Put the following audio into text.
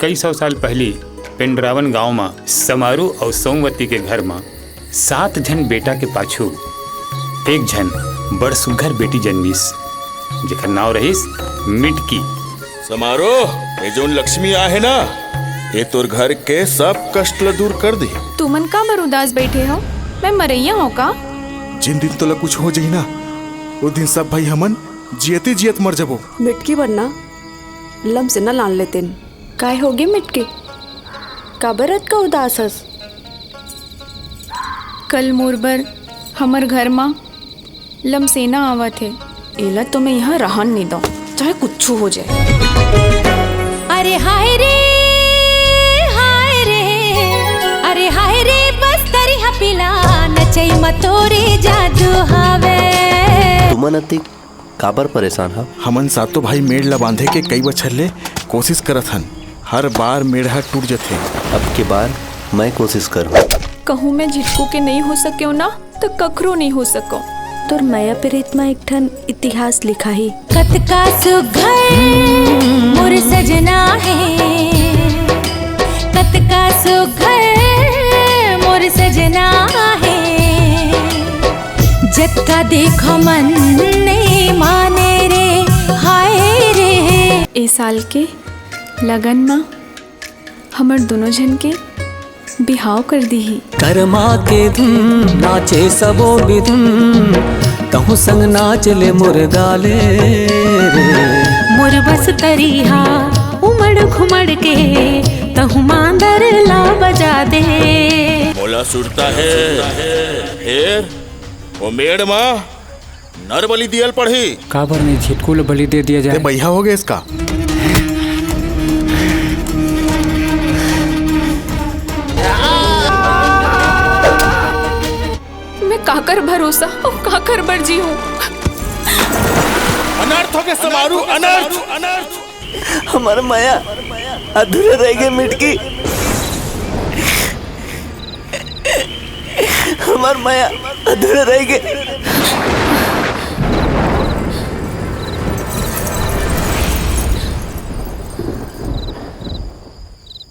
कई सौ साल पहले पेंड्रावन गांव में समारू और सोमवती के घर में 7 जन बेटा के पाछू एक जन बड़ सुघर बेटी जन्मीस, जेकर नाव रहीस मिटकी। समारो ये जोन लक्ष्मी आहे ना, ये तोर घर के सब कष्ट ल दूर कर दी। तुमन का बर उदास बैठे हो? मैं मरैया हो का? जिन दिन तोला कुछ हो जाई ना, वो दिन सब भाई हमन जियते जियत मर जबो। मिटकी बनना लम से न लान लेते। काय होगी मिटकी? काबरत का उदास हस? कल मोरबर हमर घर में लमसेना आवत है। एला तो मैं यहाँ रहन नहीं दो, चाहे कुछ हो जाए। अरे हाय रे, हाय रे, अरे हाय रे, बस तरी हपिला नचई मतोरे जादू हावे। तुमन अति काबर परेशान हा? हमन सातो भाई मेड़ ला बांधे के कई बछर ले कोशिश करत हन, हर बार मेढ़ा टूट जथे। अब के बार मैं कोशिश करूँ। कहूँ मैं झिटकू के नहीं हो सके ना तो कखरो नहीं हो सको। तोर माया प्रीत में एक ठन इतिहास लिखा ही। कतका सुघर मोर सजना है, कतका सुघर मोर सजना है, जत्का देखो मन नहीं माने रे, हाय रे। ए साल के लगन में हमर दोनों जन के बिहाव कर दी ही। कर्मा के धुन नाचे सबो बिधुन, कहूँ संग नाच ले मुर्गाले रे। मोर बस तरीहा उमड़ घुमड़ के तहु मांदर ला बजा दे। मोला सुरता है फिर वो मेड़ माँ नर बलि दियल पढ़ी। काबर नहीं झिटकू ले बलि दे दिया जाए? भैया हो गया इसका। काकर भरोसा और काकर बरजी हूँ। अनर्थ हो गए समारू, अनर्थ अनर्थ। हमारा माया अधूरे रह गए मिटकी, हमार माया अधूरे रह गए।